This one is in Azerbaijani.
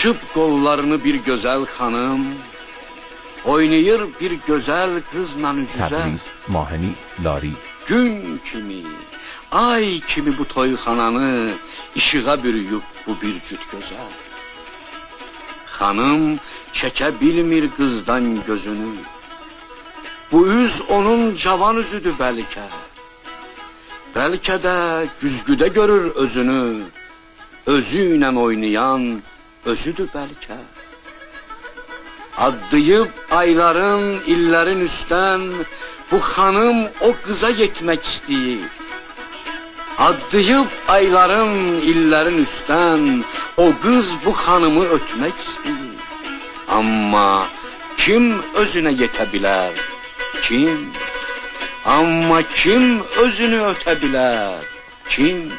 Açıp qollarını bir gözəl xanım, oynayır bir gözəl qızla üz-üzə. Təbriz, Mahəni, Lari. Gün kimi, ay kimi bu toyxananı işığa bürüyüb bu bir cüt gözəl. Xanım çəkə bilmir qızdan gözünü, bu üz onun cavan üzüdür bəlkə. Bəlkə də güzgüdə görür özünü, özü ilə oynayan özüdür bəlkə. Adlayıb ayların, illərin üstdən bu xanım o qıza yetmək istəyir. Adlayıb ayların, illərin üstdən o qız bu xanımı ötmək istəyir. Amma kim özünə yetə bilər? Kim? Amma kim özünü ötə bilər? Kim?